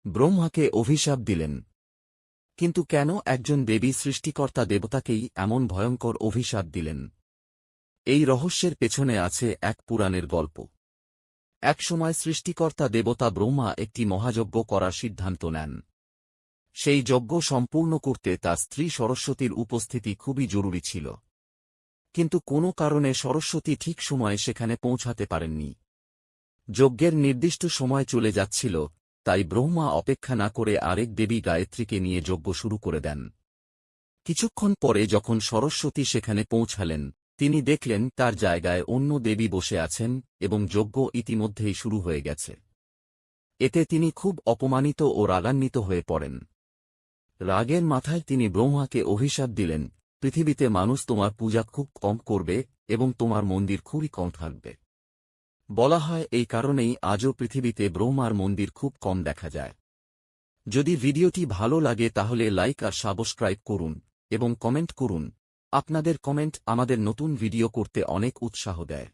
ব্রহ্মাকে অভিশাপ দিলেন। কিন্তু কেন একজন দেবী সৃষ্টিকর্তা দেবতাকেই এমন ভয়ঙ্কর অভিশাপ দিলেন? এই রহস্যের পেছনে আছে এক পুরাণের গল্প। একসময় সৃষ্টিকর্তা দেবতা ব্রহ্মা একটি মহাযজ্ঞ করার সিদ্ধান্ত নেন। সেই যজ্ঞ সম্পূর্ণ করতে তার স্ত্রী সরস্বতীর উপস্থিতি খুবই জরুরি ছিল। কিন্তু কোনো কারণে সরস্বতী ঠিক সময়ে সেখানে পৌঁছাতে পারেননি। যজ্ঞের নির্দিষ্ট সময় চলে যাচ্ছিল, তাই ব্রহ্মা অপেক্ষা না করে আরেক দেবী গায়ত্রীকে নিয়ে যজ্ঞ শুরু করে দেন। কিছুক্ষণ পরে যখন সরস্বতী সেখানে পৌঁছালেন, তিনি দেখলেন তার জায়গায় অন্য দেবী বসে আছেন এবং যজ্ঞ ইতিমধ্যেই শুরু হয়ে গেছে। এতে তিনি খুব অপমানিত ও রাগান্বিত হয়ে পড়েন। রাগের মাথায় তিনি ব্রহ্মাকে অভিশাপ দিলেন, পৃথিবীতে মানুষ তোমার পূজা খুব কম করবে এবং তোমার মন্দির খুবই কম থাকবে। বলা হয় এই কারণেই আজও পৃথিবীতে ব্রহ্মার মন্দির খুব কম দেখা যায়। যদি ভিডিওটি ভালো লাগে তাহলে লাইক আর সাবস্ক্রাইব করুন এবং কমেন্ট করুন। আপনাদের কমেন্ট আমাদের নতুন ভিডিও করতে অনেক উৎসাহ দেয়।